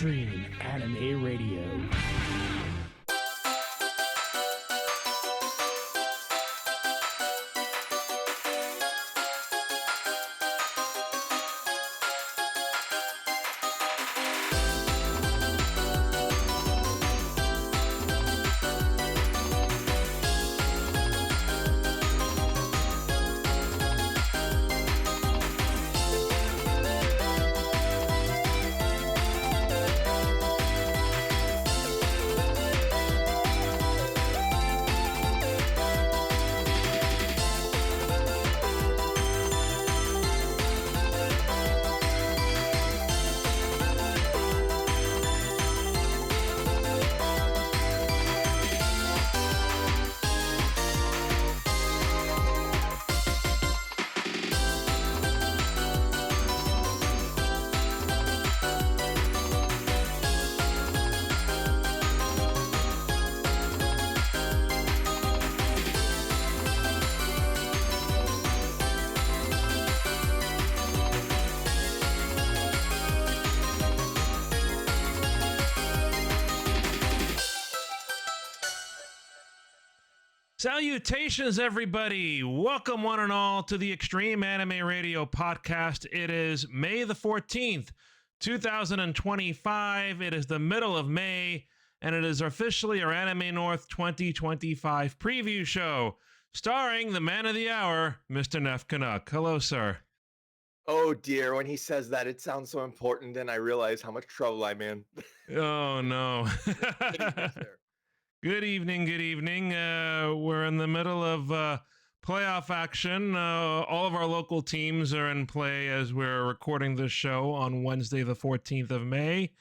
Extreme Anime Radio. Salutations, everybody. Welcome, one and all, to the Extreme Anime Radio Podcast. It is May the 14th, 2025. It is the middle of May, and it is officially our Anime North 2025 preview show, starring the man of the hour, Mr. NefCanuck. Hello, sir. Oh, dear. When he says that, it sounds so important, and I realize how much trouble I'm in. Oh, no. Good evening, good evening. We're in the middle of playoff action. All of our local teams are in play as we're recording this show on Wednesday, the 14th of May.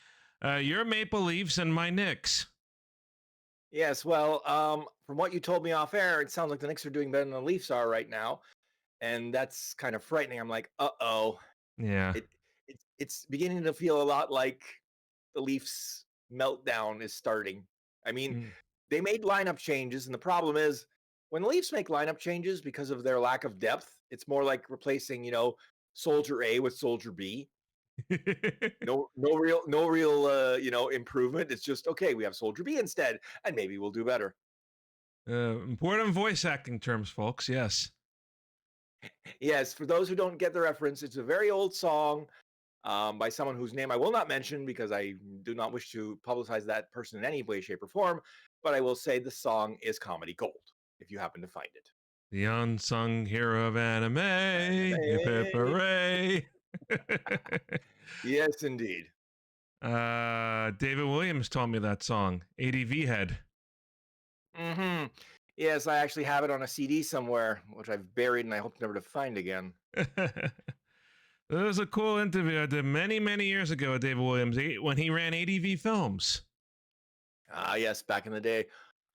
Your Maple Leafs and my Knicks. Yes, well, from what you told me off air, it sounds like the Knicks are doing better than the Leafs are right now, and that's kind of frightening. I'm like, uh-oh. Yeah. It's beginning to feel a lot like the Leafs meltdown is starting. I mean... They made lineup changes, and the problem is when the Leafs make lineup changes because of their lack of depth, it's more like replacing, Soldier A with Soldier B. No real, improvement. It's just, okay, we have Soldier B instead, and maybe we'll do better. Important voice acting terms, folks. Yes. Yes, for those who don't get the reference, it's a very old song by someone whose name I will not mention because I do not wish to publicize that person in any way, shape, or form. But I will say the song is comedy gold, if you happen to find it. The unsung hero of anime. Hip hip hooray. Yes, indeed. David Williams told me that song, ADV Head. Mm-hmm. Yes, I actually have it on a CD somewhere, which I've buried and I hope never to find again. There was a cool interview I did many, many years ago with David Williams when he ran ADV Films. Yes, back in the day.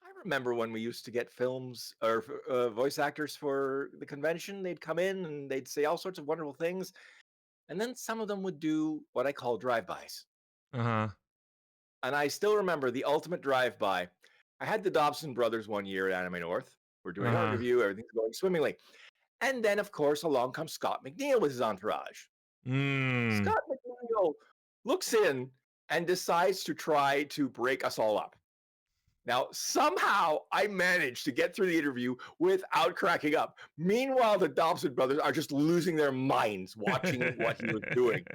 I remember when we used to get films or voice actors for the convention. They'd come in and they'd say all sorts of wonderful things. And then some of them would do what I call drive-bys. Uh-huh. And I still remember the ultimate drive-by. I had the Dobson brothers one year at Anime North. We're doing our review. Everything's going swimmingly. And then, of course, along comes Scott McNeil with his entourage. Scott McNeil looks in and decides to try to break us all up. Now, somehow I managed to get through the interview without cracking up. Meanwhile, the Dobson brothers are just losing their minds watching what he was doing.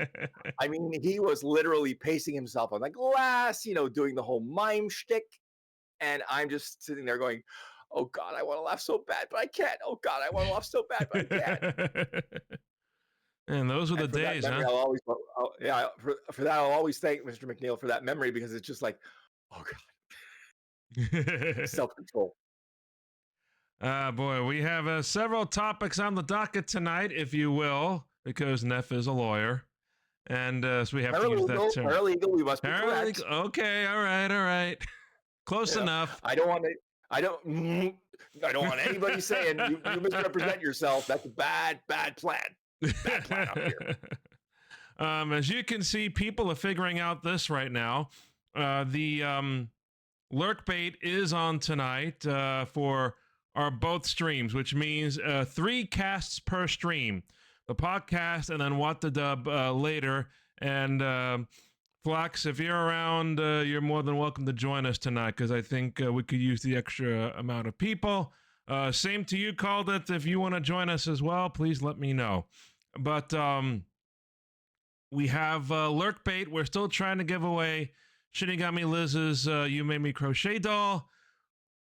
I mean, he was literally pacing himself on the glass, doing the whole mime shtick. And I'm just sitting there going, oh, God, I want to laugh so bad, but I can't. Oh, God, I want to laugh so bad, but I can't. And those were the days, huh? For that, I'll always thank Mr. McNeil for that memory because it's just like, oh, God. Self-control. Boy, we have several topics on the docket tonight, if you will, because Neff is a lawyer. And so we have to use that term. Paralegal, we must be correct. Okay, all right. Close enough. I don't want anybody saying you misrepresent yourself. That's a bad plan. Bad plan up here. As you can see, people are figuring out this right now. The LurkBait is on tonight for our both streams, which means 3 casts per stream. The podcast and then What the Dub later. And Flax, if you're around, you're more than welcome to join us tonight because I think we could use the extra amount of people. Same to you, Called It. If you want to join us as well, please let me know. But we have LurkBait. We're still trying to give away Shinigami Liz's Yumemi Crochet Doll.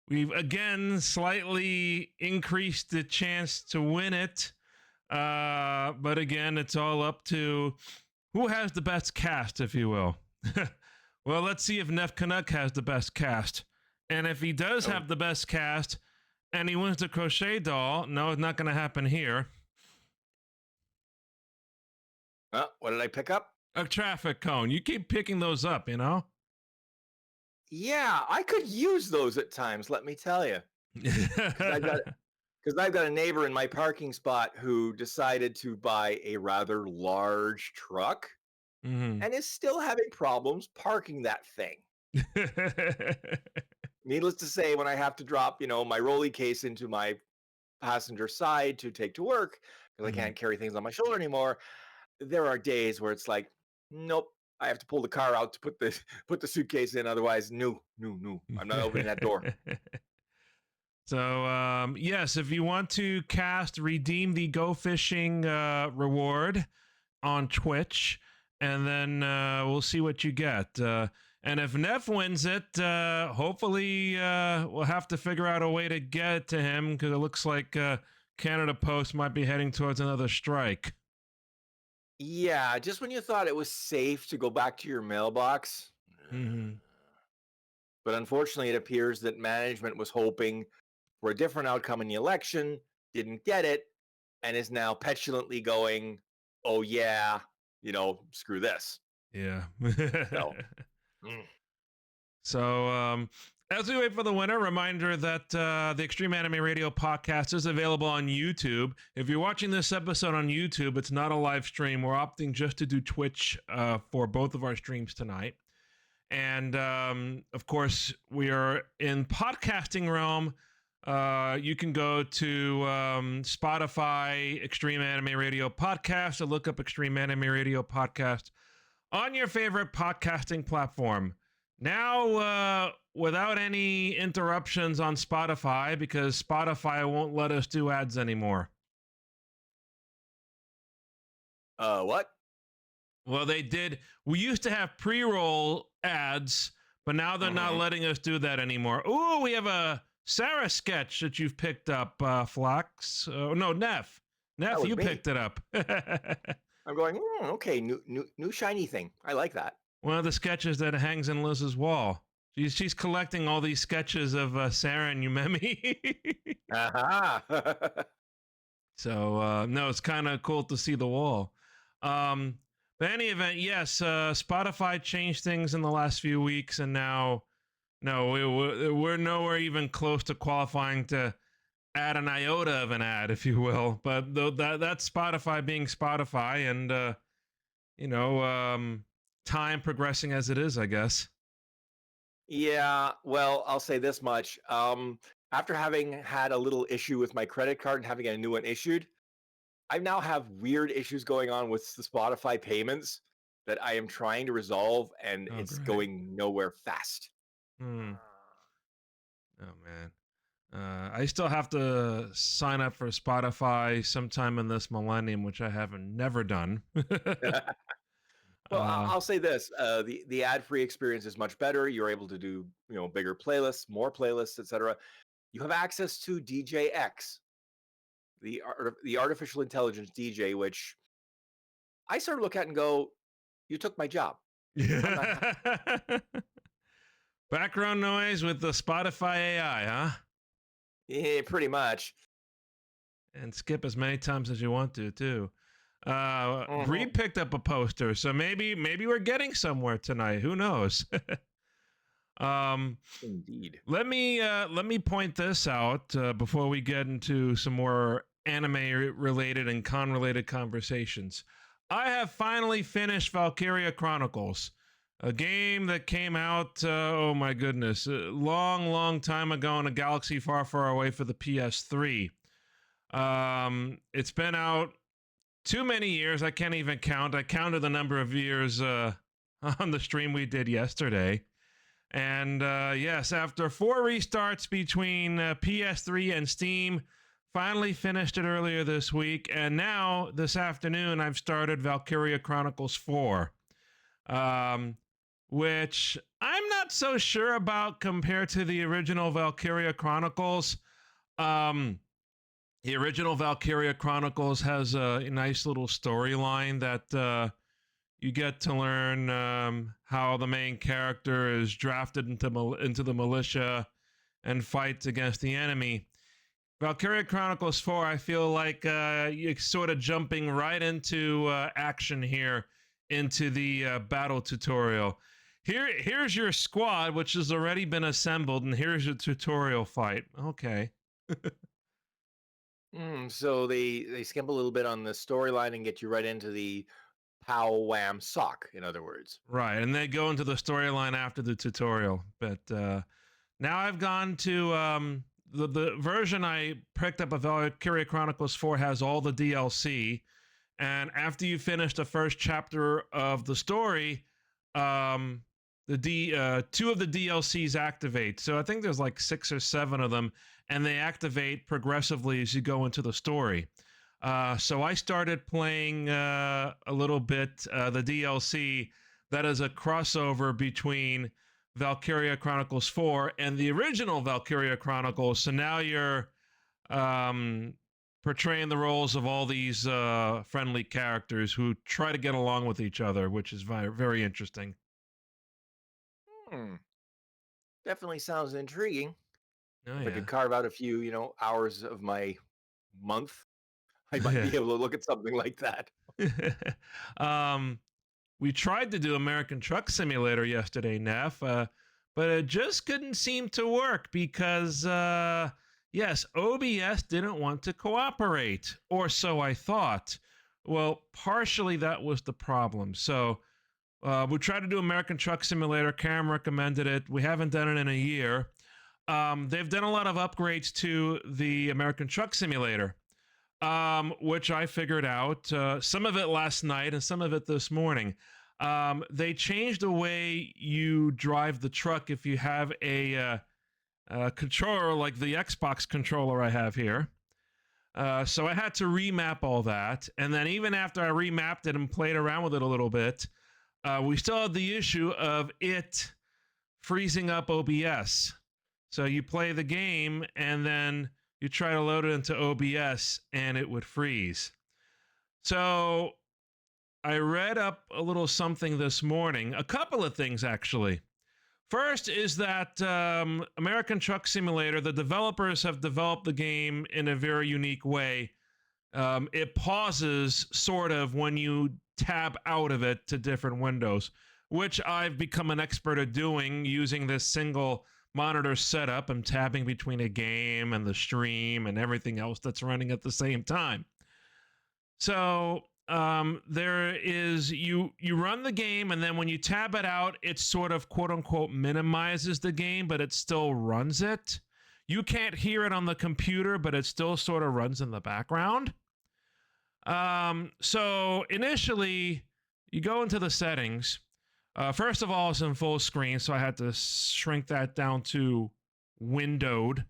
We've again slightly increased the chance to win it. But again, it's all up to who has the best cast, if you will. Well, let's see if NefCanuck has the best cast. And if he does have the best cast and he wins the crochet doll, no, it's not going to happen here. What did I pick up? A traffic cone. You keep picking those up, you know? Yeah, I could use those at times, let me tell you. Because I've got a neighbor in my parking spot who decided to buy a rather large truck and is still having problems parking that thing. Needless to say, when I have to drop, my rolly case into my passenger side to take to work, because I can't carry things on my shoulder anymore, there are days where it's like, nope, I have to pull the car out to put the suitcase in. Otherwise, no, I'm not opening that door. So, yes, if you want to cast, redeem the Go Fishing reward on Twitch, and then we'll see what you get. And if Nef wins it, hopefully we'll have to figure out a way to get it to him, because it looks like Canada Post might be heading towards another strike. Yeah, just when you thought it was safe to go back to your mailbox. But unfortunately, it appears that management was hoping for a different outcome in the election, didn't get it, and is now petulantly going, oh yeah, screw this. Yeah. So as we wait for the winner, reminder that the Extreme Anime Radio podcast is available on YouTube. If you're watching this episode on YouTube, it's not a live stream. We're opting just to do Twitch for both of our streams tonight. And of course, we are in podcasting realm. You can go to Spotify, Extreme Anime Radio Podcast, or look up Extreme Anime Radio Podcast on your favorite podcasting platform. Now, without any interruptions on Spotify, because Spotify won't let us do ads anymore. What? Well, they did. We used to have pre-roll ads, but now they're not letting us do that anymore. Ooh, we have a Sarah sketch that you've picked up, Flax. No, Nef. Nef, you picked it up. I'm going, okay, new shiny thing. I like that. One of the sketches that hangs in Liz's wall. She's collecting all these sketches of Sarah and Yumemi. So, no, it's kind of cool to see the wall. But in any event, yes, Spotify changed things in the last few weeks, and now, no, we're nowhere even close to qualifying to add an iota of an ad, if you will. But that's Spotify being Spotify, and time progressing as it is, I guess. Yeah, well, I'll say this much. After having had a little issue with my credit card and having a new one issued, I now have weird issues going on with the Spotify payments that I am trying to resolve, and it's going nowhere fast. Oh, man. I still have to sign up for Spotify sometime in this millennium, which I haven't never done. Well, I'll say this: the ad-free experience is much better. You're able to do bigger playlists, more playlists, etc. You have access to DJX, the artificial intelligence DJ, which I sort of look at and go, "You took my job." Yeah. Background noise with the Spotify AI, huh? Yeah, pretty much. And skip as many times as you want to, too. Bree picked up a poster, so maybe we're getting somewhere tonight. Who knows? Indeed. Let me point this out before we get into some more anime-related and con-related conversations. I have finally finished Valkyria Chronicles, a game that came out, oh my goodness, a long time ago in a galaxy far, far away for the PS3. It's been out too many years. I can't even count. I counted the number of years on the stream we did yesterday. And yes, after 4 restarts between PS3 and Steam, finally finished it earlier this week. And now, this afternoon, I've started Valkyria Chronicles 4, which I'm not so sure about compared to the original Valkyria Chronicles. The original Valkyria Chronicles has a nice little storyline that you get to learn how the main character is drafted into the militia and fights against the enemy. Valkyria Chronicles 4, I feel like you're sort of jumping right into action here, into the battle tutorial. Here's your squad, which has already been assembled, and here's your tutorial fight. Okay. So they skimp a little bit on the storyline and get you right into the pow wham sock, in other words. Right, and they go into the storyline after the tutorial. But now I've gone to the version I picked up of Valkyria Chronicles 4 has all the DLC, and after you finish the first chapter of the story, two of the DLCs activate. So I think there's like 6 or 7 of them, and they activate progressively as you go into the story. So I started playing a little bit the DLC that is a crossover between Valkyria Chronicles 4 and the original Valkyria Chronicles. So now you're portraying the roles of all these friendly characters who try to get along with each other, which is very, very interesting. Definitely sounds intriguing. Oh, If yeah. I could carve out a few, hours of my month, I might be able to look at something like that. We tried to do American Truck Simulator yesterday, Nef, but it just couldn't seem to work because, yes, OBS didn't want to cooperate, or so I thought. Well, partially that was the problem. So we tried to do American Truck Simulator. Cam recommended it. We haven't done it in a year. They've done a lot of upgrades to the American Truck Simulator, which I figured out, some of it last night and some of it this morning. They changed the way you drive the truck if you have a controller like the Xbox controller I have here. So I had to remap all that. And then even after I remapped it and played around with it a little bit, we still had the issue of it freezing up OBS. So you play the game and then you try to load it into OBS and it would freeze. So I read up a little something this morning, a couple of things actually. First is that American Truck Simulator, the developers have developed the game in a very unique way. It pauses sort of when you tab out of it to different windows, which I've become an expert at doing using this single monitor setup. I'm tabbing between a game and the stream and everything else that's running at the same time. So there is, you run the game, and then when you tab it out, it sort of quote unquote minimizes the game, but it still runs it. You can't hear it on the computer, but it still sort of runs in the background. So initially you go into the settings. First of all, it's in full screen, so I had to shrink that down to windowed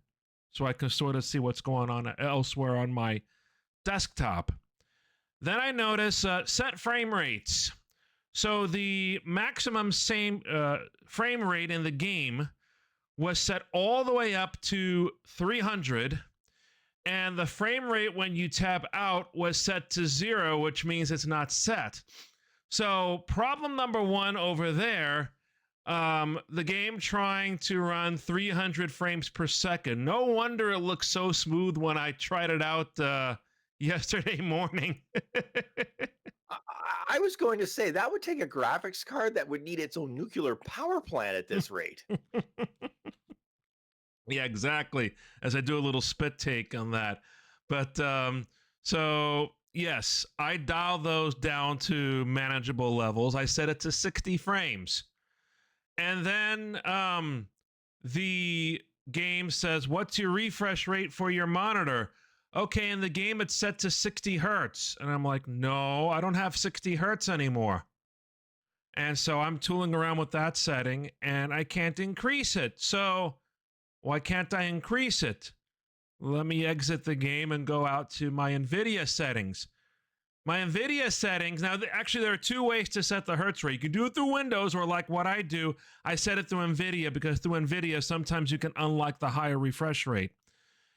so I can sort of see what's going on elsewhere on my desktop. Then I notice set frame rates. So the maximum frame rate in the game was set all the way up to 300, and the frame rate when you tab out was set to 0, which means it's not set. So problem number one over there, the game trying to run 300 frames per second. No wonder it looked so smooth when I tried it out yesterday morning. I was going to say that would take a graphics card that would need its own nuclear power plant at this rate. Yeah, exactly. As I do a little spit take on that. But so yes, I dial those down to manageable levels. I set it to 60 frames. And then the game says, what's your refresh rate for your monitor? Okay, in the game it's set to 60 hertz. And I'm like, no, I don't have 60 hertz anymore. And so I'm tooling around with that setting and I can't increase it. So why can't I increase it? Let me exit the game and go out to my NVIDIA settings. My NVIDIA settings, now actually there are two ways to set the hertz rate. You can do it through Windows, or like what I do, I set it through NVIDIA, because through NVIDIA sometimes you can unlock the higher refresh rate.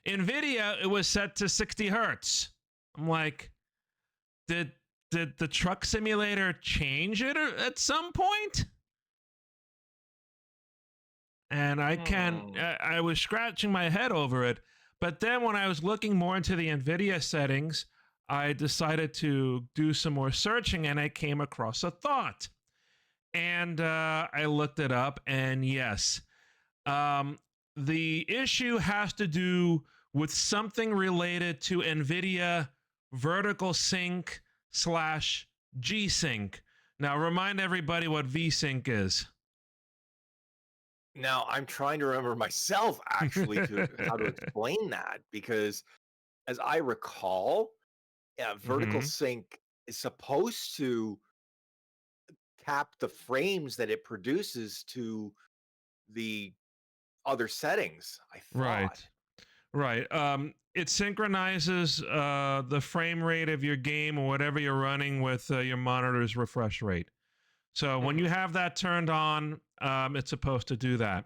NVIDIA, it was set to 60 hertz. I'm like, did the truck simulator change it at some point? And I was scratching my head over it. But then when I was looking more into the NVIDIA settings, I decided to do some more searching, and I came across a thought. And I looked it up, and yes, the issue has to do with something related to NVIDIA vertical sync / G-Sync. Now, remind everybody what V-Sync is. Now, I'm trying to remember myself, actually, how to explain that, because as I recall, vertical sync is supposed to cap the frames that it produces to the other settings, I thought. Right. It synchronizes the frame rate of your game or whatever you're running with your monitor's refresh rate. So when you have that turned on, it's supposed to do that.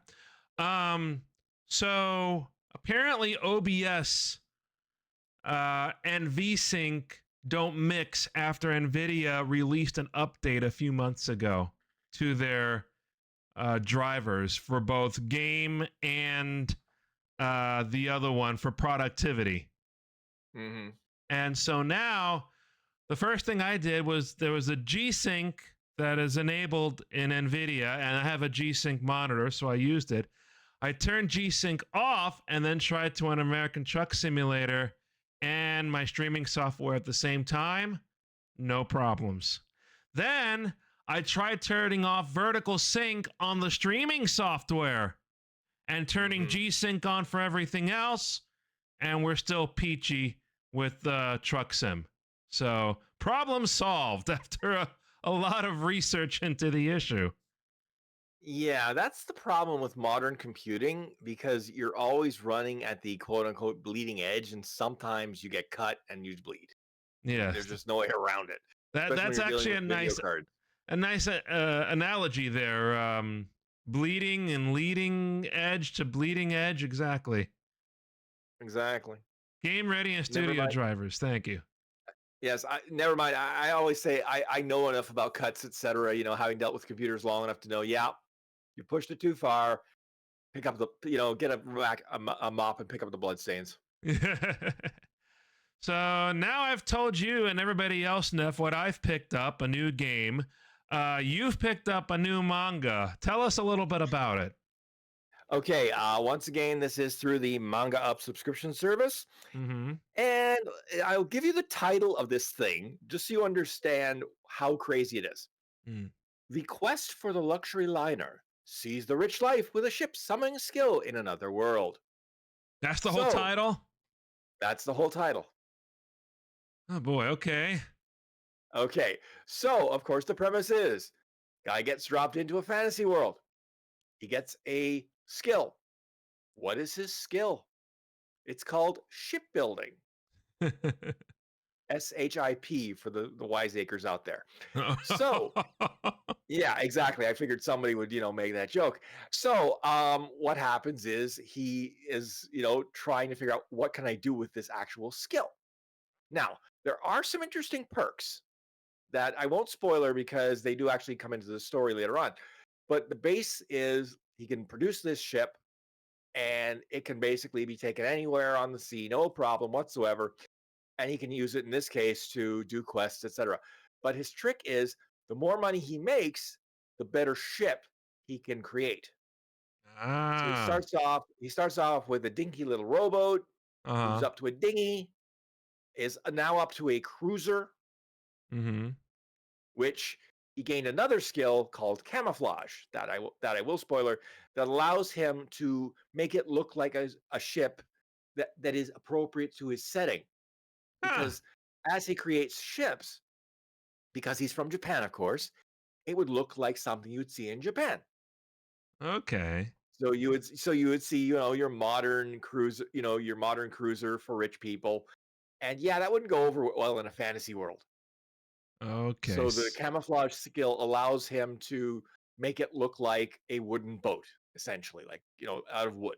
So apparently OBS and VSync don't mix after NVIDIA released an update a few months ago to their drivers for both game and the other one for productivity. And so now the first thing I did was, there was a G-Sync that is enabled in NVIDIA, and I have a G-Sync monitor, so I used it. I turned G-Sync off and then tried to an American Truck Simulator and my streaming software at the same time. No problems. Then I tried turning off vertical sync on the streaming software and turning G-Sync on for everything else, and we're still peachy with Truck Sim. So problem solved after a lot of research into the issue. Yeah, that's the problem with modern computing, because you're always running at the quote-unquote bleeding edge, and sometimes you get cut and you bleed. Yeah, there's just no way around it. That's actually a nice analogy there. Bleeding and leading edge to bleeding edge. Exactly. Game ready and studio drivers. Thank you. Yes, never mind. I always say I know enough about cuts, etc. Having dealt with computers long enough to know, you pushed it too far. Pick up the, get a mop and pick up the blood stains. So now I've told you and everybody else, Nef, what I've picked up, a new game. You've picked up a new manga. Tell us a little bit about it. Okay, once again, this is through the Manga Up subscription service. And I'll give you the title of this thing, just so you understand how crazy it is. The quest for the luxury liner sees the rich life with a ship summoning skill in another world. That's the whole title? That's the whole title. Oh boy, okay. Okay, so of course the premise is, guy gets dropped into a fantasy world. He gets a skill. What is his skill? It's called shipbuilding. SHIP for the wiseacres out there. So, yeah, exactly. I figured somebody would, make that joke. So, what happens is he is, trying to figure out, what can I do with this actual skill? Now, there are some interesting perks that I won't spoiler, because they do actually come into the story later on. But the base is, he can produce this ship, and it can basically be taken anywhere on the sea, no problem whatsoever. And he can use it in this case to do quests, etc. But his trick is, the more money he makes, the better ship he can create. So he starts off with a dinky little rowboat, moves up to a dinghy, is now up to a cruiser, which he gained another skill called camouflage that I will spoiler, that allows him to make it look like a ship that is appropriate to his setting. Because as he creates ships, because he's from Japan, of course, it would look like something you'd see in Japan. Okay. So you would see, your modern cruiser, your modern cruiser for rich people. And yeah, that wouldn't go over well in a fantasy world. Okay. So the camouflage skill allows him to make it look like a wooden boat, essentially, like, out of wood,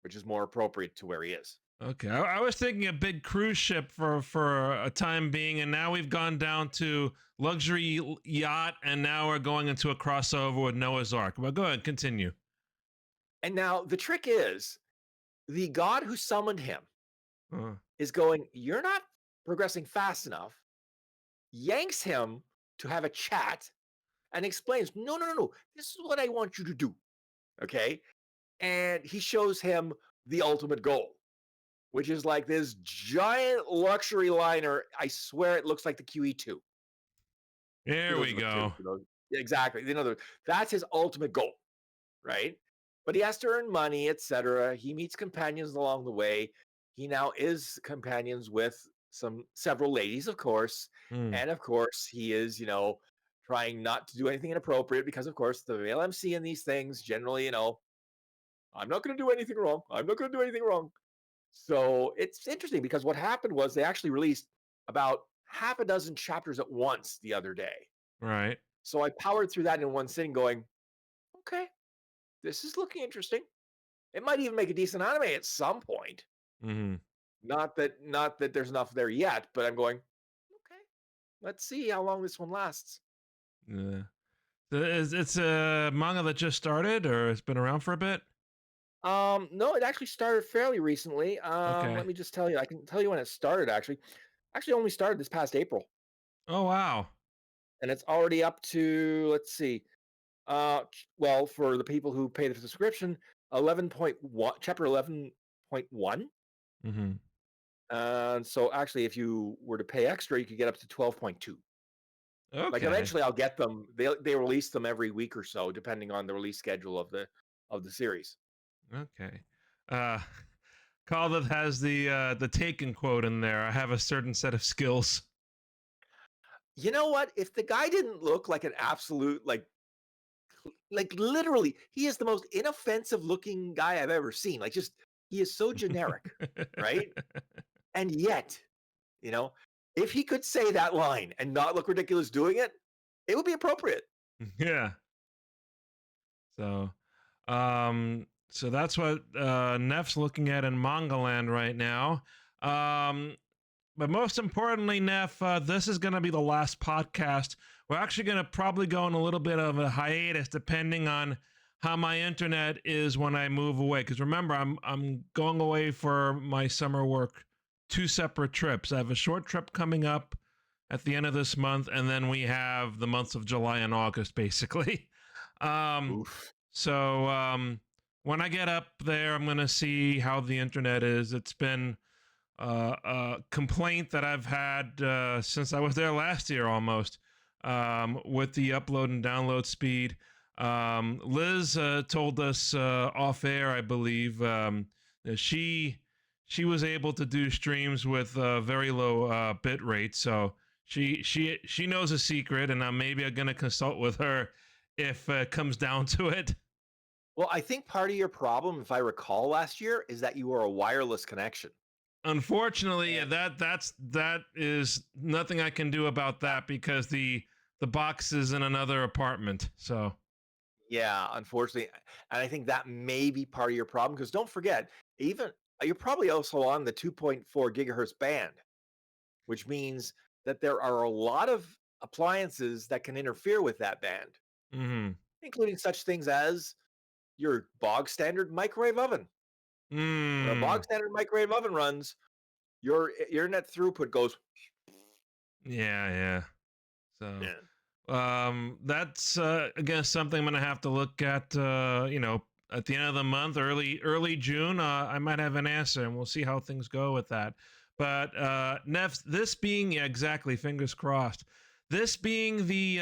which is more appropriate to where he is. Okay. I was thinking a big cruise ship for a time being, and now we've gone down to luxury yacht, and now we're going into a crossover with Noah's Ark. But go ahead, continue. And now the trick is the god who summoned him Uh, is going, "You're not progressing fast enough," yanks him to have a chat and explains, "No, no, no, no. This is what I want you to do." Okay. And he shows him the ultimate goal, which is like this giant luxury liner. I swear it looks like the QE2. Here we go. Exactly. That's his ultimate goal, right? But he has to earn money, etc. He meets companions along the way. He now is companions with several ladies, of course. Mm, And of course, he is, trying not to do anything inappropriate because, of course, the male MC in these things generally, I'm not going to do anything wrong. I'm not going to do anything wrong. So it's interesting because what happened was they actually released about half a dozen chapters at once the other day. right. So I powered through that in one sitting going, okay, this is looking interesting. It might even make a decent anime at some point. Hmm. Not that there's enough there yet, but I'm going, okay, let's see how long this one lasts. Yeah. It's a manga that just started, or it's been around for a bit? No, it actually started fairly recently. Okay. Let me just tell you. I can tell you when it started actually. Actually only started this past April. Oh wow. And it's already up to, let's see. Well, for the people who pay the subscription, 11.1 chapter 11.1. Hmm. And so actually if you were to pay extra, you could get up to 12.2. Like Okay. eventually I'll get them. They release them every week or so depending on the release schedule of the series. Okay. Uh, Call that has the Taken quote in there. I have a certain set of skills. You know what? If the guy didn't look like an absolute like literally, he is the most inoffensive looking guy I've ever seen. Like just he is so generic, right? And yet, you know, if he could say that line and not look ridiculous doing it, it would be appropriate. Yeah. So, so that's what Nef's looking at in Manga Land right now. But most importantly, Nef, this is going to be the last podcast. We're actually going to probably go on a little bit of a hiatus, depending on how my internet is when I move away. Because remember, I'm going away for my summer work, 2 separate trips. I have a short trip coming up at the end of this month, and then we have the months of July and August, basically. Oof. So when I get up there, I'm going to see how the internet is. It's been a complaint that I've had since I was there last year almost, with the upload and download speed. Liz told us off air, I believe, that she was able to do streams with very low bit rate. So she knows a secret, and maybe I'm going to consult with her if it comes down to it. Well, I think part of your problem, if I recall last year, is that you were a wireless connection. Unfortunately, that is nothing I can do about that because the box is in another apartment. So Yeah, unfortunately, and I think that may be part of your problem because don't forget, even you're probably also on the 2.4 gigahertz band, which means that there are a lot of appliances that can interfere with that band, mm-hmm. including such things as your bog standard microwave oven. When a bog standard microwave oven runs, your internet throughput goes. Yeah. So Yeah. that's again something I'm gonna have to look at. At the end of the month, early June, I might have an answer, and we'll see how things go with that. But Nef, this being exactly, fingers crossed. This being the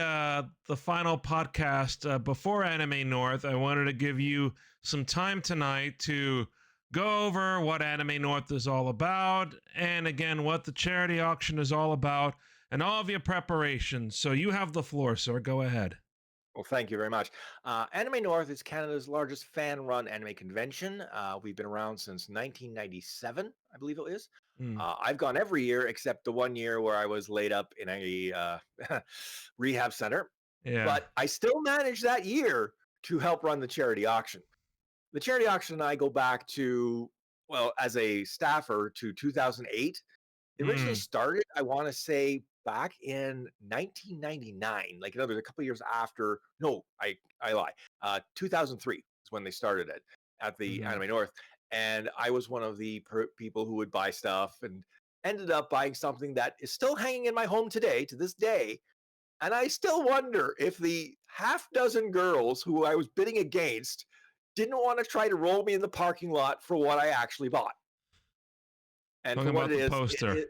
final podcast before Anime North, I wanted to give you some time tonight to go over what Anime North is all about, and again, what the charity auction is all about, and all of your preparations. So you have the floor, sir. Go ahead. Well, thank you very much. Anime North is Canada's largest fan-run anime convention. We've been around since 1997, I believe it is. Mm, I've gone every year except the one year where I was laid up in a rehab center. yeah. But I still managed that year to help run the charity auction. The charity auction and I go back to, well, as a staffer to 2008. It originally Mm, started, I want to say, back in 1999, like another a couple of years after. No, I lie. 2003 is when they started it at the mhm. Anime North, and I was one of the people who would buy stuff and ended up buying something that is still hanging in my home today to this day. And I still wonder if the half dozen girls who I was bidding against didn't want to try to roll me in the parking lot for what I actually bought. And Talking for what about it the is, poster.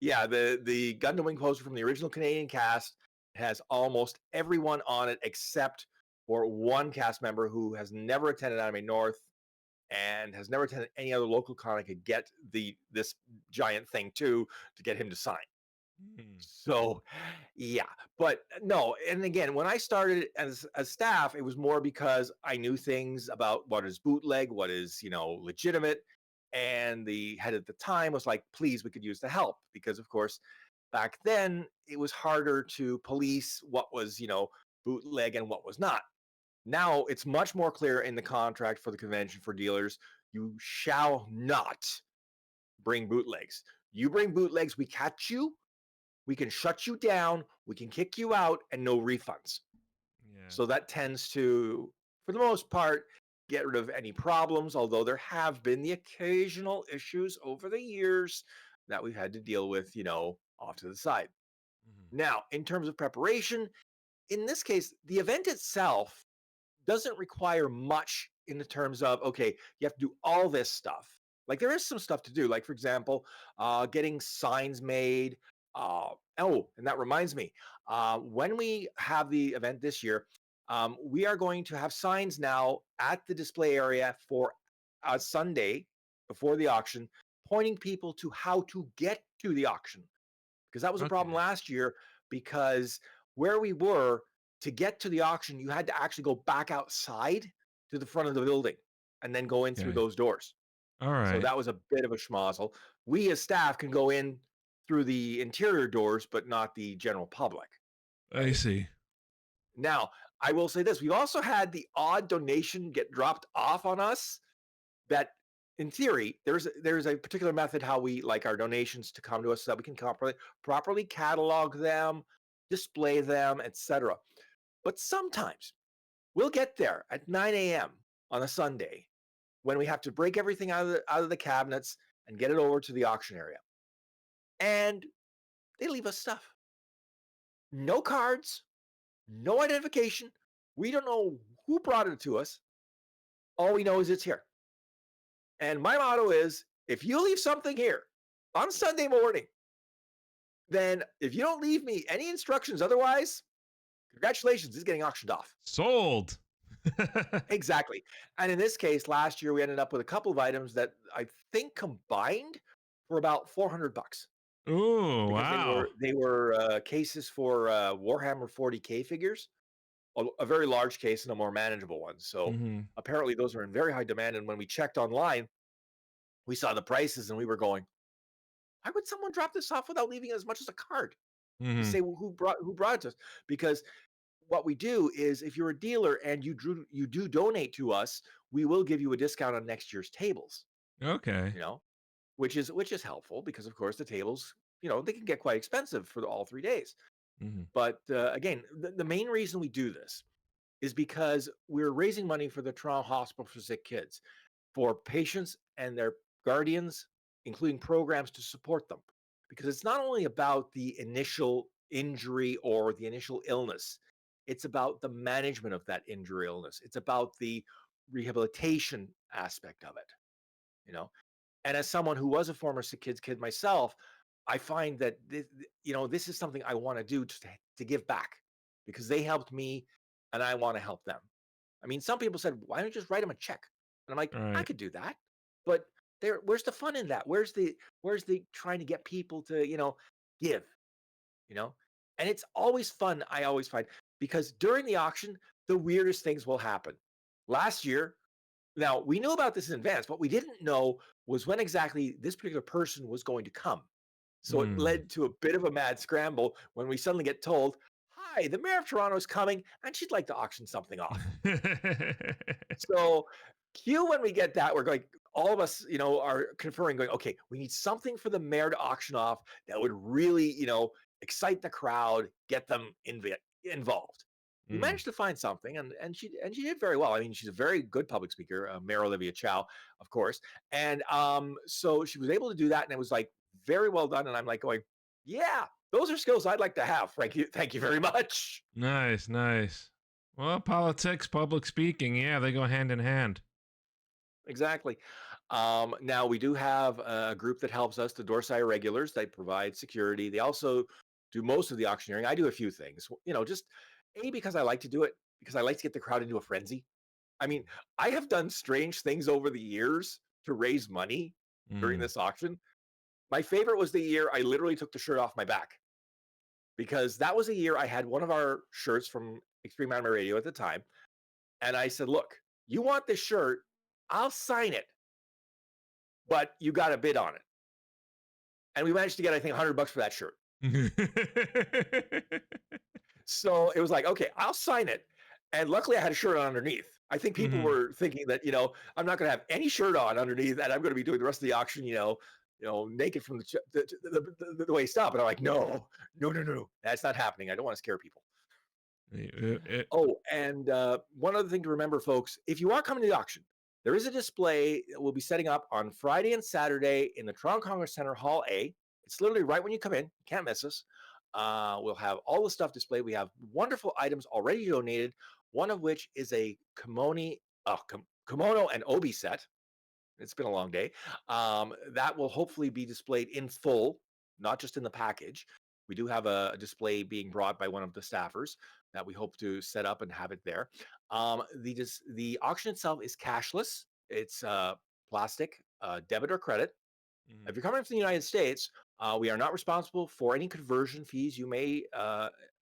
yeah, the Gundam Wing poster from the original Canadian cast has almost everyone on it except for one cast member who has never attended Anime North and has never attended any other local con I could get this giant thing to get him to sign. Mm, So, yeah, but no, and again, when I started as staff, it was more because I knew things about what is bootleg, what is legitimate, and the head at the time was like, "Please, we could use the help," because of course, back then it was harder to police what was bootleg and what was not. Now it's much more clear in the contract for the convention for dealers: you shall not bring bootlegs. You bring bootlegs, we catch you, we can shut you down, we can kick you out, and no refunds. yeah. So that tends to, for the most part, get rid of any problems, although there have been the occasional issues over the years that we've had to deal with, off to the side. Mhm. Now, in terms of preparation, in this case, the event itself doesn't require much in the terms of, okay, you have to do all this stuff. Like there is some stuff to do, like for example, getting signs made. And that reminds me, when we have the event this year, we are going to have signs now at the display area for Sunday before the auction, pointing people to how to get to the auction, because that was a problem Okay. last year. Because where we were, to get to the auction, you had to actually go back outside to the front of the building and then go in through Okay. those doors. All So right. that was a bit of a schmozzle. We as staff can go in through the interior doors, but not the general public. I Right see. now, I will say this: we've also had the odd donation get dropped off on us. That, in theory, there's a particular method how we like our donations to come to us so that we can properly catalog them, display them, etc. But sometimes we'll get there at 9 a.m. on a Sunday when we have to break everything out of the cabinets and get it over to the auction area, and they leave us stuff. No cards, no identification. We don't know who brought it to us. All we know is it's here. And my motto is, if you leave something here on Sunday morning, then if you don't leave me any instructions otherwise, congratulations, it's getting auctioned off. Sold. Exactly. And in this case, last year we ended up with a couple of items that I think combined for about $400, Ooh, because they wow. were cases for Warhammer 40K figures, a very large case and a more manageable one. So Mhm. apparently those are in very high demand. And when we checked online, we saw the prices and we were going, why would someone drop this off without leaving as much as a card to Mhm. say, well, who brought it to us? Because what we do is, if you're a dealer and you do donate to us, we will give you a discount on next year's tables. Okay. You know, which is helpful, because of course the tables, they can get quite expensive for all 3 days. Mhm. But again, the main reason we do this is because we're raising money for the Toronto Hospital for Sick Kids, for patients and their guardians, including programs to support them. Because it's not only about the initial injury or the initial illness, it's about the management of that injury illness. It's about the rehabilitation aspect of it, you know. And as someone who was a former Sick Kids kid myself, I find that this is something I want to do to give back, because they helped me and I want to help them. I mean, some people said, "Why don't you just write them a check?" And I'm like, All "I right. could do that." But where's the fun in that? Where's the trying to get people to, give, you know? And it's always fun, I always find. because during the auction, the weirdest things will happen. Last year, now we knew about this in advance, but we didn't know was when exactly this particular person was going to come. So it Mm. led to a bit of a mad scramble when we suddenly get told, "Hi, the mayor of Toronto is coming and she'd like to auction something off." So cue when we get that, we're going, all of us, are conferring, going, okay, we need something for the mayor to auction off that would really, excite the crowd, get them involved. We Mm. managed to find something, and she did very well. I mean, she's a very good public speaker, Mayor Olivia Chow, of course, and so she was able to do that, and it was like very well done. And I'm like going, yeah, those are skills I'd like to have. Thank you very much. Nice, nice. Well, politics, public speaking, yeah, they go hand in hand. Exactly. Now we do have a group that helps us, the Dorsai Regulars. They provide security. They also do most of the auctioneering. I do a few things, just because I like to do it, because I like to get the crowd into a frenzy. I mean, I have done strange things over the years to raise money during Mm. this auction. My favorite was the year I literally took the shirt off my back, because that was a year I had one of our shirts from Extreme Anime Radio at the time. And I said, look, you want this shirt? I'll sign it, but you got to bid on it. And we managed to get, I think, $100 for that shirt. So it was like, okay, I'll sign it. And luckily I had a shirt on underneath. I think people were thinking that, I'm not going to have any shirt on underneath, and I'm going to be doing the rest of the auction, naked from the waist up. And I'm like, no, that's not happening. I don't want to scare people. Oh, and one other thing to remember, folks, if you are coming to the auction, there is a display that we'll be setting up on Friday and Saturday in the Toronto Congress Center, Hall A. It's literally right when you come in. You can't miss us. We'll have all the stuff displayed. We have wonderful items already donated, one of which is a kimono and obi set. It's been a long day. That will hopefully be displayed in full, not just in the package. We do have a display being brought by one of the staffers that we hope to set up and have it there. The auction itself is cashless. It's plastic, debit or credit. If you're coming from the United States, we are not responsible for any conversion fees you may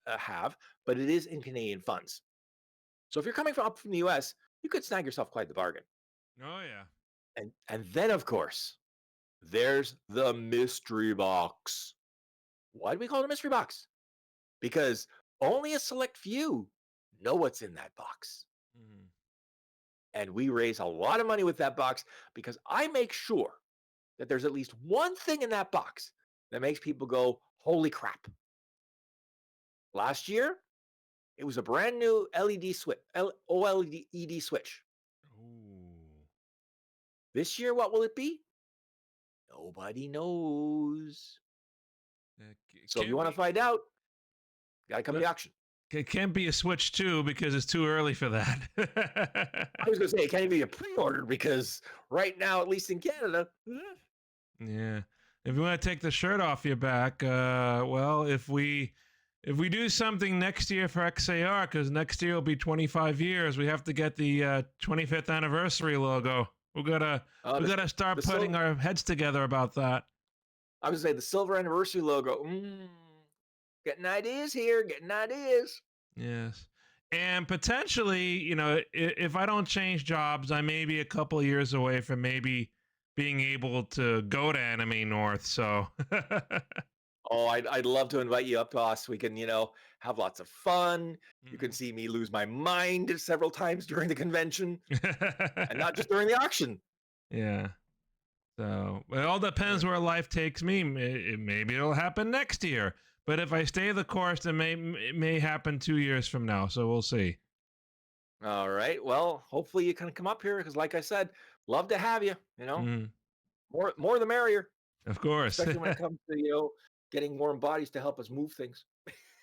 have, but it is in Canadian funds. So if you're coming up from the US, you could snag yourself quite the bargain. Oh, yeah. And then, of course, there's the mystery box. Why do we call it a mystery box? Because only a select few know what's in that box. And we raise a lot of money with that box because I make sure that there's at least one thing in that box that makes people go, holy crap. Last year, it was a brand new LED switch, OLED switch. Ooh. This year, what will it be? Nobody knows. So if you want to find out, got to come to the auction. It can't be a Switch 2 because it's too early for that. I was going to say, it can't even be a pre-order because right now, at least in Canada. Yeah. If you want to take the shirt off your back, well, if we do something next year for XAR, because next year will be 25 years, we have to get the 25th anniversary logo. We gotta start putting our heads together about that. I was going to say the silver anniversary logo. Getting ideas here, getting ideas. Yes. And potentially, if I don't change jobs, I may be a couple of years away from maybe being able to go to Anime North. So. Oh, I'd love to invite you up to us. We can, have lots of fun. You can see me lose my mind several times during the convention, and not just during the auction. Yeah. So it all depends where life takes me. Maybe it'll happen next year. But if I stay the course, it may happen 2 years from now. So we'll see. All right. Well, hopefully you can come up here because, like I said, love to have you. More the merrier. Of course. Especially when it comes to getting warm bodies to help us move things.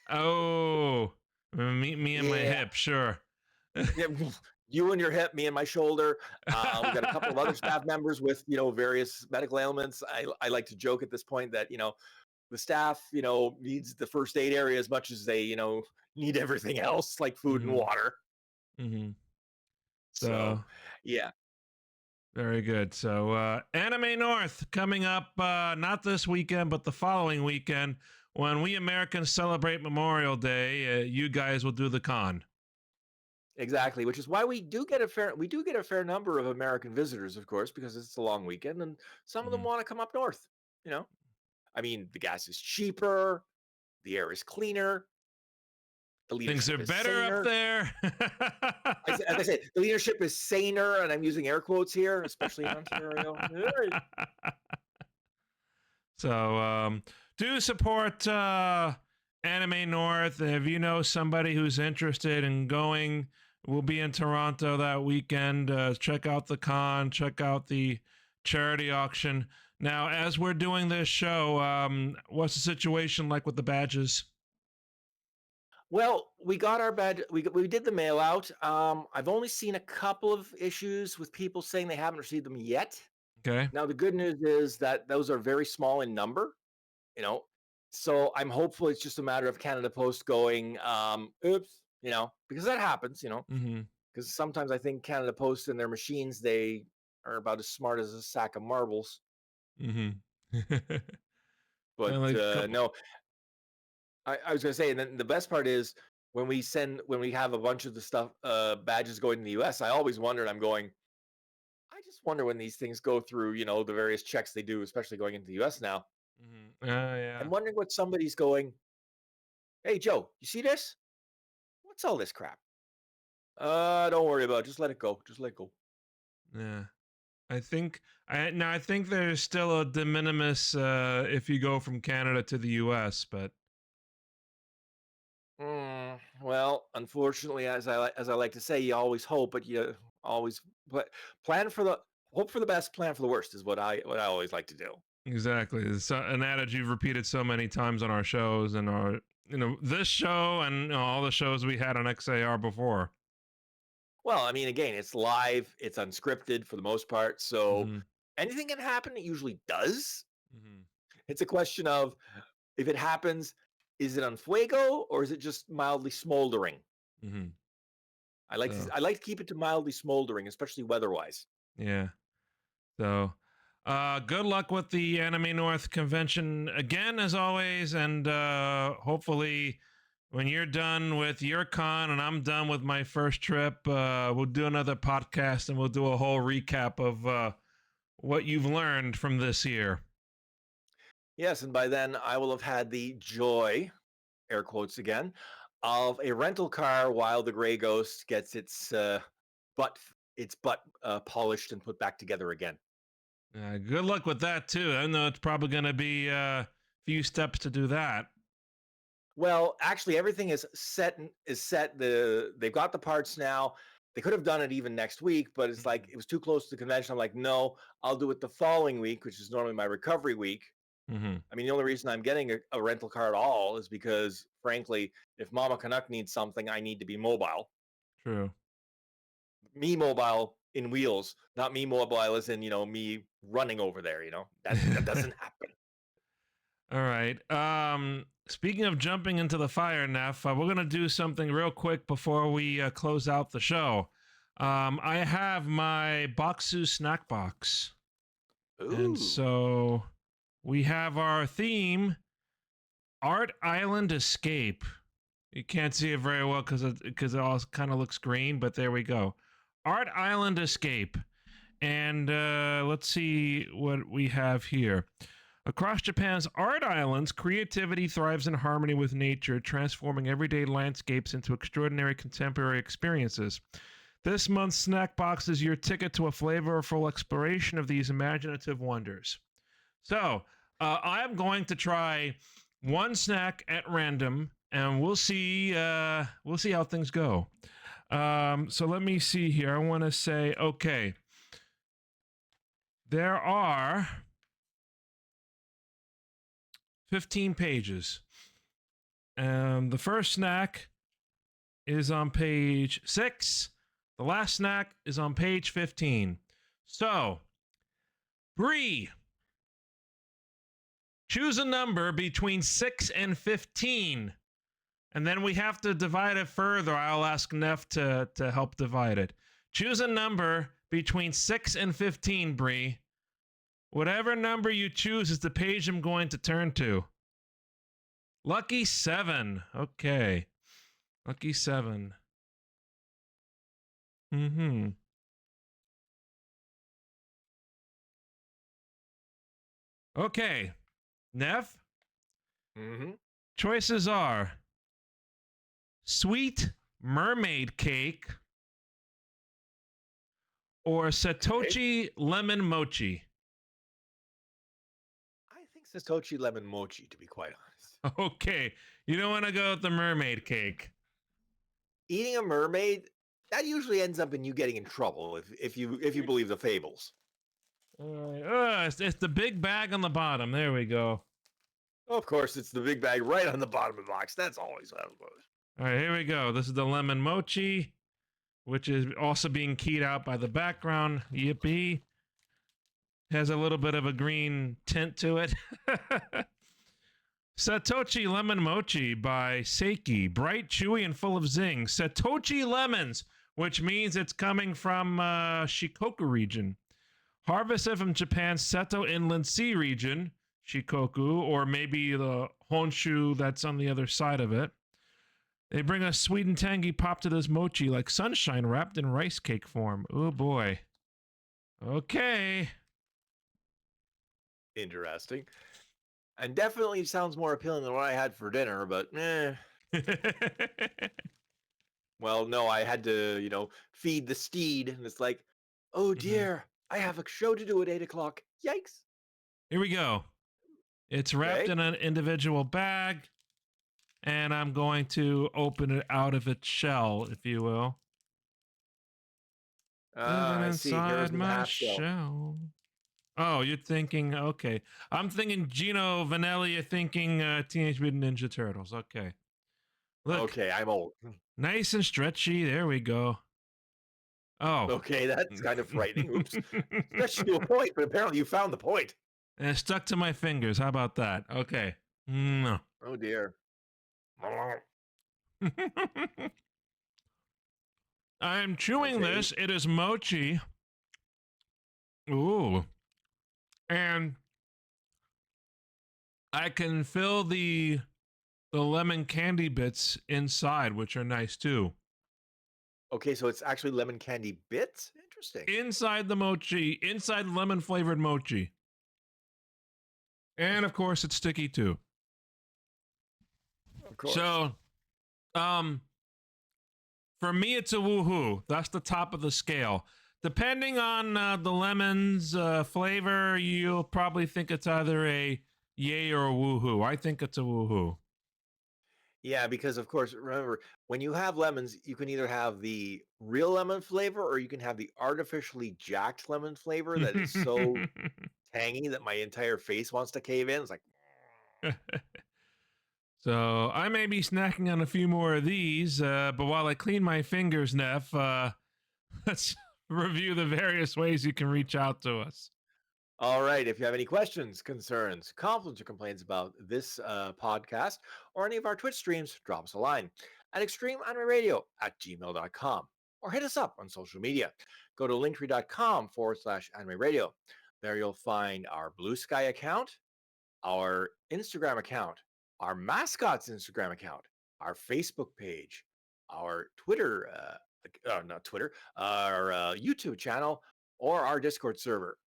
Oh, me and my hip, sure. Yeah, you and your hip, me and my shoulder. We got a couple of other staff members with various medical ailments. I like to joke at this point that the staff needs the first aid area as much as they need everything else like food and water. So yeah. Very good. So Anime North coming up not this weekend, but the following weekend. when we Americans celebrate Memorial Day, you guys will do the con. Exactly, which is why we do get a fair number of American visitors, of course, because it's a long weekend, and some of them want to come up north. You know, I mean, the gas is cheaper, the air is cleaner, the Things are leadership is better up saner. there. As I say, the leadership is saner, and I'm using air quotes here, especially in Ontario. So do support Anime North. If you know somebody who's interested in going, we'll be in Toronto that weekend. Check out the con, check out the charity auction. Now, as we're doing this show, what's the situation like with the badges? Well, we got our badge. We did the mail out. I've only seen a couple of issues with people saying they haven't received them yet. Okay. Now, the good news is that those are very small in number, you know. So I'm hopeful it's just a matter of Canada Post going, oops, you know, because that happens, you know. Because sometimes I think Canada Post and their machines, they are about as smart as a sack of marbles. But no, I was going to say, and then the best part is when we have a bunch of the stuff, badges going to the US, I always wondered, I'm going, I just wonder when these things go through, you know, the various checks they do, especially going into the US now. Yeah. I'm wondering what somebody's going, hey, Joe, you see this? What's all this crap? Don't worry about it. Just let it go. Just let it go. Yeah. I think there's still a de minimis if you go from Canada to the US, but well, unfortunately, as I like to say, you always hope, but you always hope for the best, plan for the worst is what I always like to do. Exactly. It's an adage you've repeated so many times on our shows and our, this show and all the shows we had on XAR before. Well, I mean, again, it's live, it's unscripted for the most part, so anything can happen. It usually does. It's a question of if it happens, is it on fuego or is it just mildly smoldering? I like to keep it to mildly smoldering, especially weather-wise. Yeah. So, good luck with the Anime North convention again, as always, and hopefully, when you're done with your con and I'm done with my first trip, we'll do another podcast and we'll do a whole recap of what you've learned from this year. Yes, and by then I will have had the joy, air quotes again, of a rental car while the Gray Ghost gets its butt polished and put back together again. Good luck with that too. I know it's probably going to be a few steps to do that. Well, actually, everything is set. They've got the parts now. They could have done it even next week, but it's like it was too close to the convention. I'm like, no, I'll do it the following week, which is normally my recovery week. I mean, the only reason I'm getting a rental car at all is because, frankly, if Mama Canuck needs something, I need to be mobile. True. Me mobile in wheels, not me mobile as in, me running over there, that doesn't happen. All right. Speaking of jumping into the fire, Nef, we're going to do something real quick before we close out the show. I have my Bokksu snack box. Ooh. And so we have our theme, Art Island Escape. You can't see it very well because it all kind of looks green, but there we go. Art Island Escape. And let's see what we have here. Across Japan's art islands, creativity thrives in harmony with nature, transforming everyday landscapes into extraordinary contemporary experiences. This month's snack box is your ticket to a flavorful exploration of these imaginative wonders. So, I'm going to try one snack at random, and we'll see how things go. So let me see here. I want to say, okay, there are 15 pages. The first snack is on page 6. The last snack is on page 15. So, Bree, choose a number between 6 and 15. And then we have to divide it further. I'll ask Nef to help divide it. Choose a number between 6 and 15, Bree. Whatever number you choose is the page I'm going to turn to. Lucky 7. Okay. Lucky 7. Mm-hmm. Okay. Nef, Mm-hmm. choices are sweet mermaid cake or Satoshi lemon mochi. I think Satoshi lemon mochi, to be quite honest. Okay. You don't want to go with the mermaid cake. Eating a mermaid, that usually ends up in you getting in trouble if you believe the fables. All right. It's the big bag on the bottom. There we go. Of course, it's the big bag right on the bottom of the box. That's always how it goes. All right, here we go. This is the lemon mochi, which is also being keyed out by the background. Yippee. Has a little bit of a green tint to it. Satoshi Lemon Mochi by Seiki. Bright, chewy, and full of zing. Satoshi lemons, which means it's coming from Shikoku region. Harvested from Japan's Seto Inland Sea region, Shikoku, or maybe the Honshu that's on the other side of it. They bring a sweet and tangy pop to this mochi like sunshine wrapped in rice cake form. Oh boy. Okay. Interesting. And definitely sounds more appealing than what I had for dinner, but well, no, I had to, feed the steed. And it's like, oh dear, I have a show to do at 8 o'clock. Yikes. Here we go. It's wrapped in an individual bag. And I'm going to open it out of its shell, if you will. I see. Here's my shell. Oh, you're thinking, okay. I'm thinking Gino Vanelli. You're thinking Teenage Mutant Ninja Turtles. Okay. Look, okay, I'm old. Nice and stretchy. There we go. Oh. Okay, that's kind of frightening. Oops. Stretched to a point, but apparently you found the point. And it stuck to my fingers. How about that? Okay. No. Oh, dear. I'm chewing this. It is mochi. Ooh. And I can feel the lemon candy bits inside, which are nice too. Okay, so it's actually lemon candy bits? Interesting. Inside the mochi, inside lemon flavored mochi. And of course it's sticky too. Of course. So, for me, it's a woohoo. That's the top of the scale. Depending on the lemon's flavor, you'll probably think it's either a yay or a woohoo. I think it's a woohoo. Yeah, because of course, remember, when you have lemons, you can either have the real lemon flavor or you can have the artificially jacked lemon flavor that is so tangy that my entire face wants to cave in. It's like... So I may be snacking on a few more of these, but while I clean my fingers, Nef, let's review the various ways you can reach out to us. All right. If you have any questions, concerns, compliments, or complaints about this podcast or any of our Twitch streams, drop us a line at extremeanimeradio@gmail.com or hit us up on social media. Go to linktree.com/anime radio. There you'll find our Blue Sky account, our Instagram account, our mascot's Instagram account, our Facebook page, our Twitter, not Twitter, our YouTube channel, or our Discord server.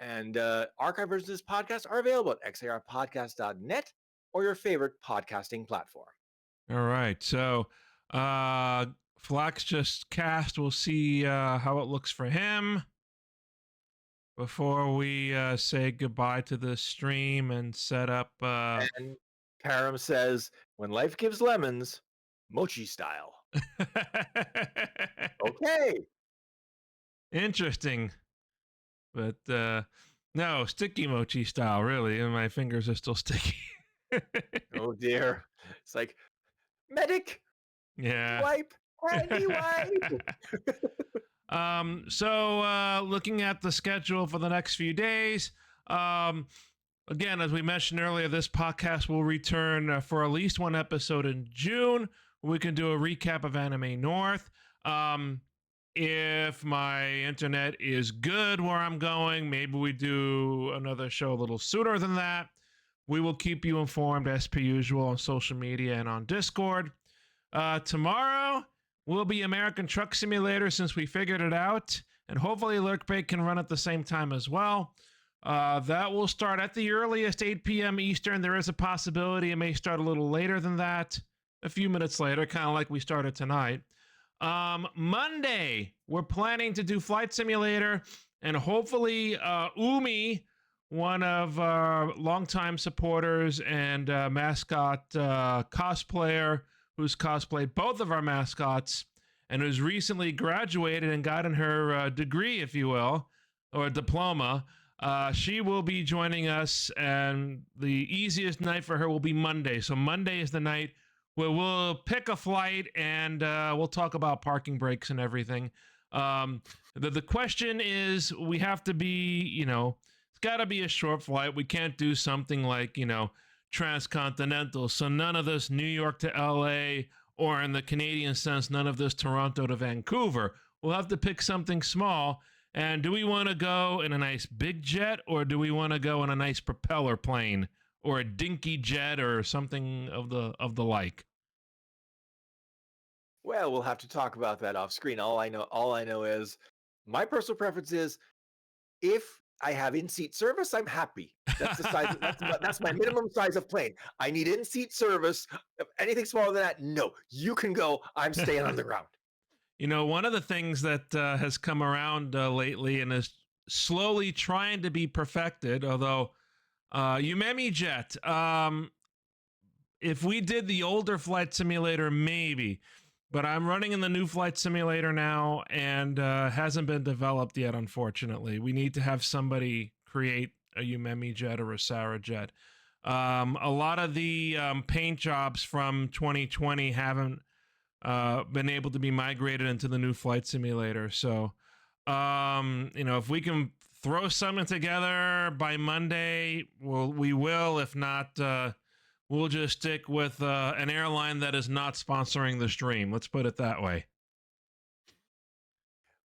And archive versions of this podcast are available at XARpodcast.net or your favorite podcasting platform. All right. So Flax just cast. We'll see how it looks for him before we say goodbye to the stream and set up. And Karam says, when life gives lemons, mochi style. Okay. Interesting. But no, sticky mochi style, really. And my fingers are still sticky. Oh, dear. It's like, medic. Yeah. Wipe. Handy wipe. So looking at the schedule for the next few days, again, as we mentioned earlier, this podcast will return for at least one episode in June. We can do a recap of Anime North. If my internet is good where I'm going, maybe we do another show a little sooner than that. We will keep you informed as per usual on social media and on Discord. Tomorrow will be American Truck Simulator since we figured it out, and hopefully LurkBait can run at the same time as well. That will start at the earliest 8 p.m. Eastern. There is a possibility it may start a little later than that, a few minutes later, kind of like we started tonight. Monday, we're planning to do Flight Simulator, and hopefully Umi, one of our longtime supporters and mascot cosplayer who's cosplayed both of our mascots and who's recently graduated and gotten her degree, if you will, or diploma. She will be joining us, and the easiest night for her will be Monday. So Monday is the night where we'll pick a flight, and we'll talk about parking brakes and everything. The question is, we have to be, it's got to be a short flight. We can't do something like, transcontinental. So none of this New York to LA, or in the Canadian sense, none of this Toronto to Vancouver. We'll have to pick something small. And do we want to go in a nice big jet, or do we want to go in a nice propeller plane or a dinky jet or something of the like? Well, we'll have to talk about that off screen. All I know is my personal preference is if I have in-seat service, I'm happy. That's the size. That's my minimum size of plane. I need in-seat service. Anything smaller than that, no. You can go. I'm staying on the ground. One of the things that has come around lately and is slowly trying to be perfected, although Yumemi Jet, if we did the older Flight Simulator, maybe, but I'm running in the new Flight Simulator now, and hasn't been developed yet, unfortunately. We need to have somebody create a Yumemi Jet or a Sarah Jet. A lot of the paint jobs from 2020 haven't been able to be migrated into the new Flight Simulator. So, if we can throw something together by Monday, we will. If not, we'll just stick with an airline that is not sponsoring the stream. Let's put it that way.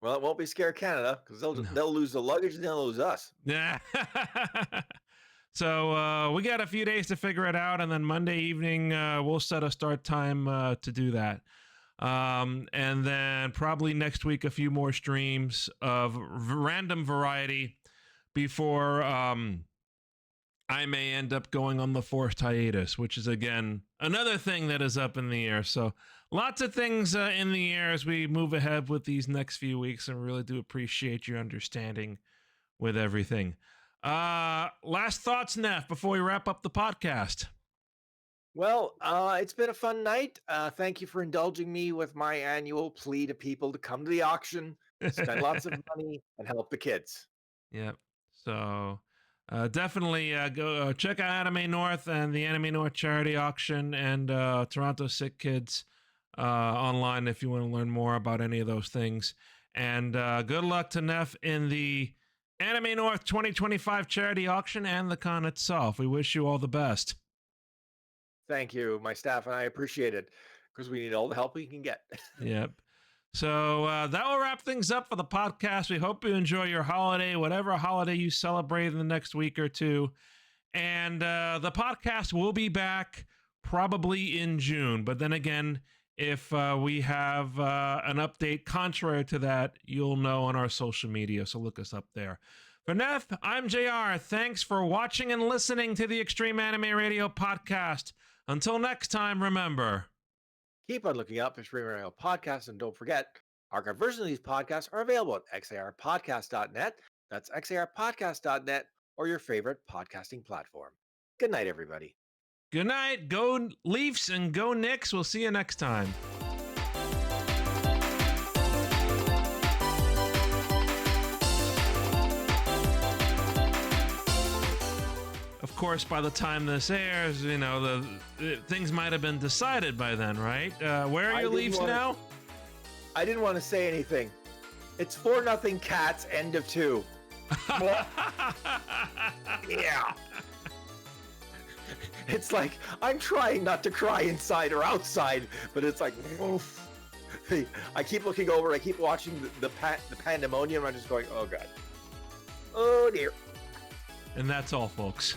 Well, it won't be Scare Canada, because they'll lose the luggage and they'll lose us. Yeah. So we got a few days to figure it out, and then Monday evening we'll set a start time to do that. And then probably next week a few more streams of random variety before I may end up going on the forced hiatus, which is, again, another thing that is up in the air. So lots of things in the air as we move ahead with these next few weeks, and really do appreciate your understanding with everything. Last thoughts, Nef, before we wrap up the podcast. Well, it's been a fun night. Thank you for indulging me with my annual plea to people to come to the auction, spend lots of money, and help the kids. Yep. So definitely go check out Anime North and the Anime North charity auction, and Toronto SickKids online if you want to learn more about any of those things. And good luck to Nef in the Anime North 2025 charity auction and the con itself. We wish you all the best. Thank you, my staff, and I appreciate it, because we need all the help we can get. Yep. So that will wrap things up for the podcast. We hope you enjoy your holiday, whatever holiday you celebrate in the next week or two. And the podcast will be back probably in June. But then again, if we have an update contrary to that, you'll know on our social media. So look us up there. For Nef, I'm JR. Thanks for watching and listening to the Extreme Anime Radio podcast. Until next time, remember, keep on looking up for Extreme Radio Podcast, and don't forget, archive versions of these podcasts are available at XARpodcast.net. That's XARpodcast.net, or your favorite podcasting platform. Good night, everybody. Good night. Go Leafs and go Knicks. We'll see you next time. Of course, by the time this airs, the things might have been decided by then, right? Where are your Leafs now? I didn't want to say anything. It's 4-0 Cats, end of 2. Yeah. It's like, I'm trying not to cry inside or outside, but it's like, oof. I keep looking over, I keep watching the pandemonium, I'm just going, oh God. Oh dear. And that's all, folks.